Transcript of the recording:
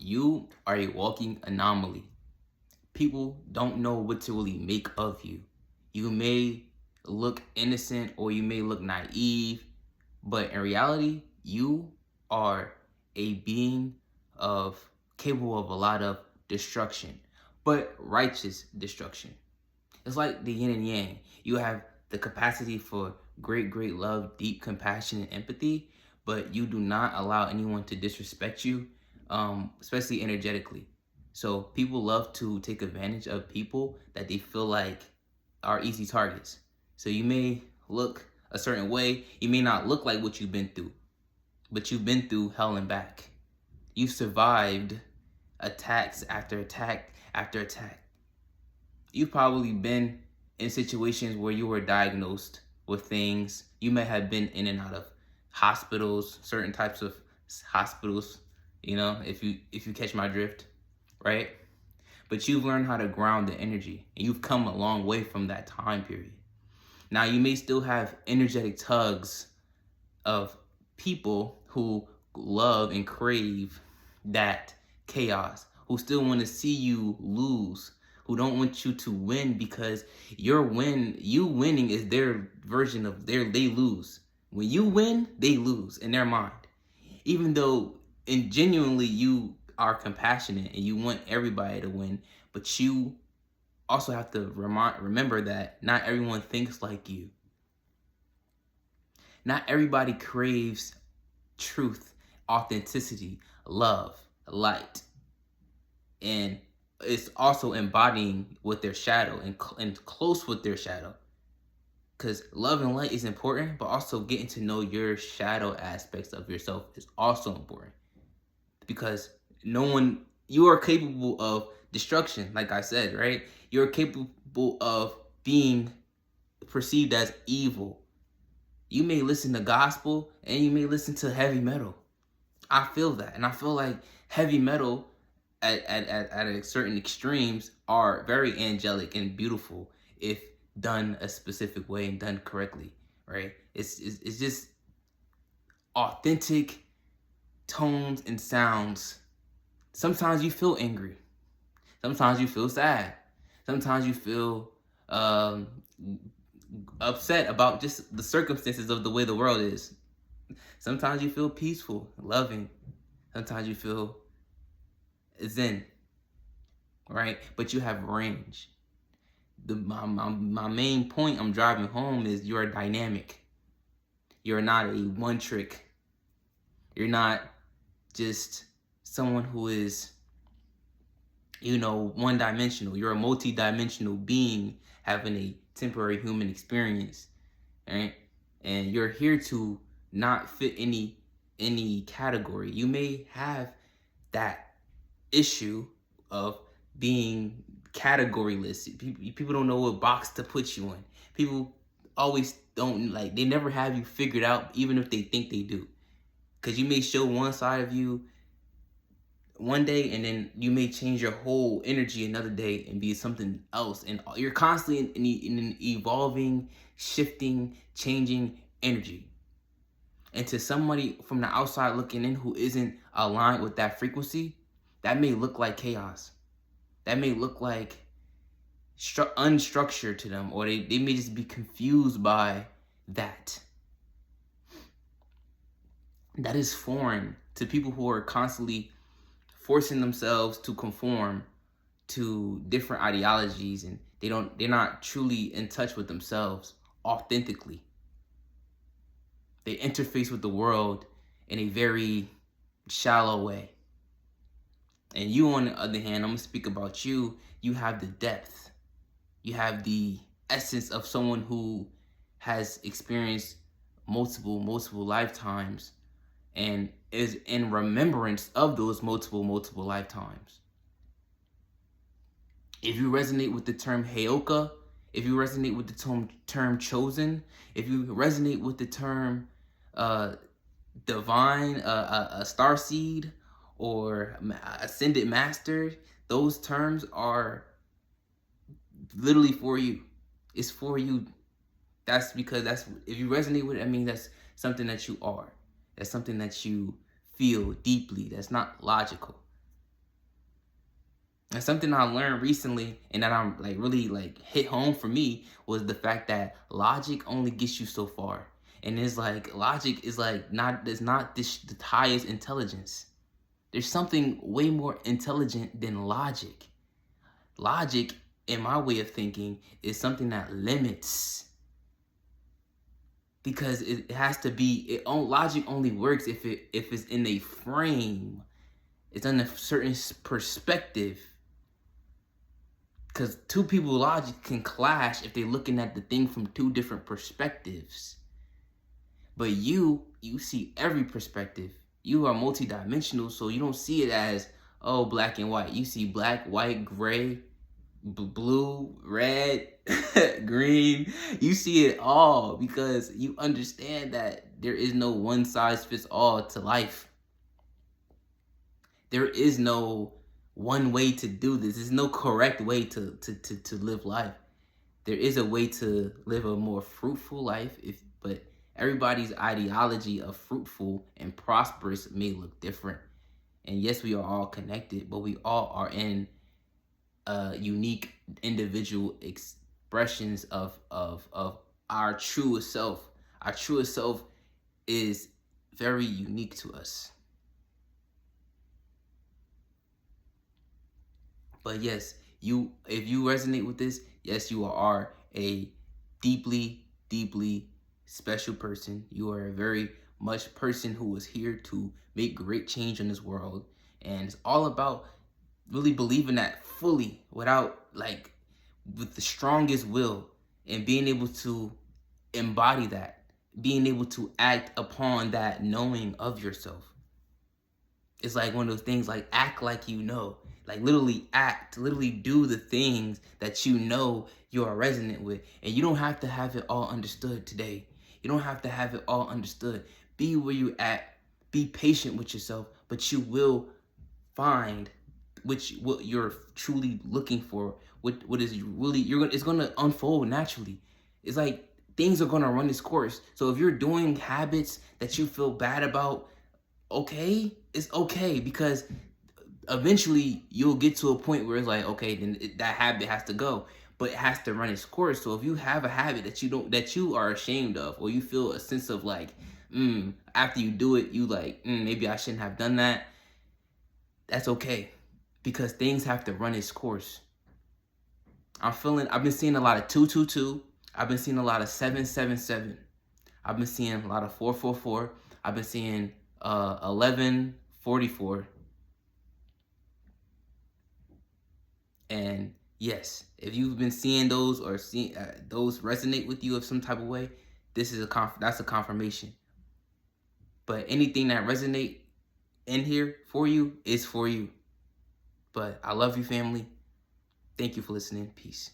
You are a walking anomaly. People don't know what to really make of you. You may look innocent or you may look naive, but in reality, you are a being of capable of a lot of destruction, but righteous destruction. It's like the yin and yang. You have the capacity for great love, deep compassion, and empathy, but you do not allow anyone to disrespect you, especially energetically. So people love to take advantage of people that they feel like are easy targets. So you may look a certain way. You may not look like what you've been through, but you've been through hell and back. You've survived attacks after attack after attack. You've probably been in situations where you were diagnosed with things. You may have been in and out of hospitals, certain types of hospitals, if you catch my drift, right? But you've learned how to ground the energy and you've come a long way from that time period. Now you may still have energetic tugs of people who love and crave that chaos, who still want to see you lose, who don't want you to win because you winning is their version of they lose. When you win, they lose in their mind. Even though genuinely you are compassionate and you want everybody to win, but you also have to remember that not everyone thinks like you. Not everybody craves truth, authenticity, love, light. And it's also embodying with their shadow and close with their shadow. Because love and light is important, but also getting to know your shadow aspects of yourself is also important. Because you are capable of destruction, like I said, right? You're capable of being perceived as evil. You may listen to gospel and you may listen to heavy metal. I feel that. And I feel like heavy metal at a certain extremes are very angelic and beautiful if done a specific way and done correctly, right? It's just authentic tones and sounds. Sometimes you feel angry. Sometimes you feel sad. Sometimes you feel upset about just the circumstances of the way the world is. Sometimes you feel peaceful, loving. Sometimes you feel zen, right? But you have range. My main point I'm driving home is you're dynamic. You're not a one trick. You're not just someone who is, one dimensional. You're a multi-dimensional being having a temporary human experience, right? And you're here to not fit any category. You may have that issue of being categoryless. People don't know what box to put you in. People always don't they never have you figured out, even if they think they do. Because you may show one side of you one day and then you may change your whole energy another day and be something else. And you're constantly in an evolving, shifting, changing energy. And to somebody from the outside looking in who isn't aligned with that frequency, that may look like chaos. That may look like unstructured to them, or they may just be confused by that. That is foreign to people who are constantly forcing themselves to conform to different ideologies, and they're not truly in touch with themselves authentically. They interface with the world in a very shallow way. And you, on the other hand, I'm gonna speak about you. You have the depth. You have the essence of someone who has experienced multiple lifetimes and is in remembrance of those multiple lifetimes. If you resonate with the term Heyoka, if you resonate with the term chosen, if you resonate with the term divine, a starseed, or ascended master, those terms are literally for you. It's for you. That's because if you resonate with it, I mean that's something that you are. That's something that you feel deeply. That's not logical. And something I learned recently and that I'm like really like hit home for me was the fact that logic only gets you so far. And it's like logic is like not is not this the highest intelligence. There's something way more intelligent than logic. Logic, in my way of thinking, is something that limits, because it has to be logic only works if it's in a frame. It's in a certain perspective. Because two people logic can clash if they're looking at the thing from two different perspectives. But you see every perspective. You are multidimensional, so you don't see it as, oh, black and white. You see black, white, gray, blue, red, green. You see it all because you understand that there is no one size fits all to life. There is no one way to do this. There's no correct way to live life. There is a way to live a more fruitful life, but everybody's ideology of fruitful and prosperous may look different. And yes, we are all connected, but we all are in unique individual expressions of our truest self. Our truest self is very unique to us. But yes, if you resonate with this, yes, you are a deeply, deeply special person. You are a very much person who is here to make great change in this world. And it's all about really believing that fully, without like, with the strongest will, and being able to embody that, being able to act upon that knowing of yourself. It's like one of those things, like act like you know, like literally act, literally do the things that you know you are resonant with. And you don't have to have it all understood today. You don't have to have it all understood. Be where you at, be patient with yourself, but you will find what you're truly looking for, what is really, it's gonna unfold naturally. It's like things are gonna run its course. So if you're doing habits that you feel bad about, okay, it's okay, because eventually you'll get to a point where it's like, okay, then that habit has to go, but it has to run its course. So if you have a habit that you are ashamed of, or you feel a sense of like, after you do it, you like, maybe I shouldn't have done that, that's okay, because things have to run its course. I've been seeing a lot of 222. I've been seeing a lot of 777. I've been seeing a lot of 444. I've been seeing 1144. And yes, if you've been seeing those, or seeing those resonate with you of some type of way, this is that's a confirmation. But anything that resonate in here for you is for you. But I love you, family. Thank you for listening. Peace.